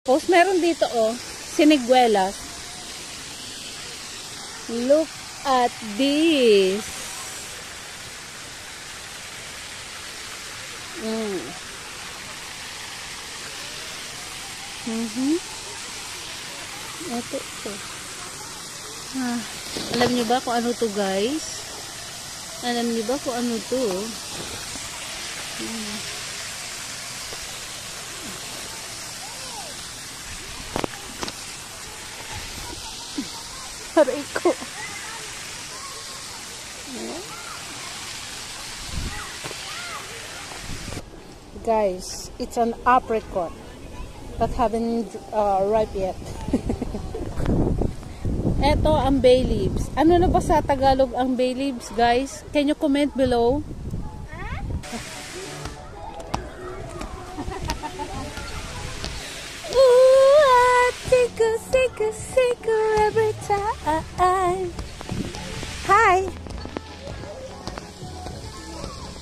Tapos meron dito siniguelas. Look at this. Ito. Alam niyo ba kung ano to, guys? Alam niyo ba kung ano to? Aray ko. Guys, it's an apricot that haven't ripe yet. Ito ang bay leaves. Ano na ba sa Tagalog ang bay leaves, guys? Can you comment below? Tickle every time. Hi.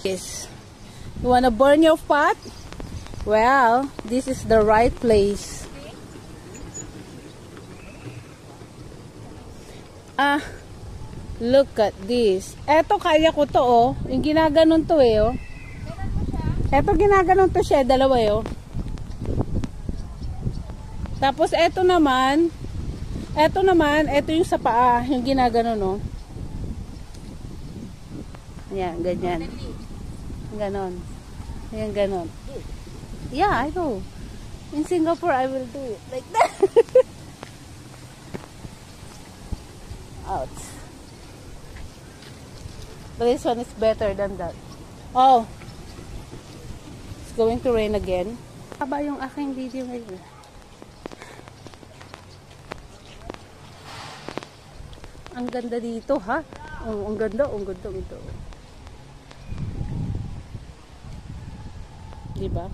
Yes. You wanna burn your pot? Well, this is the right place. Look at this. Eto, kaya ko to, yung ginaganon to Eto, ginaganon to siya, dalawa Tapos, eto naman, eto yung sa paa, yung ginaganon, Ayan, ganyan. Ganon. Ayan, ganon. Yeah, I know. In Singapore, I will do it like that. Out. But this one is better than that. Oh. It's going to rain again. Haba yung aking video ngayon. Ang ganda dito, ha? Oh, ang ganda. Diba?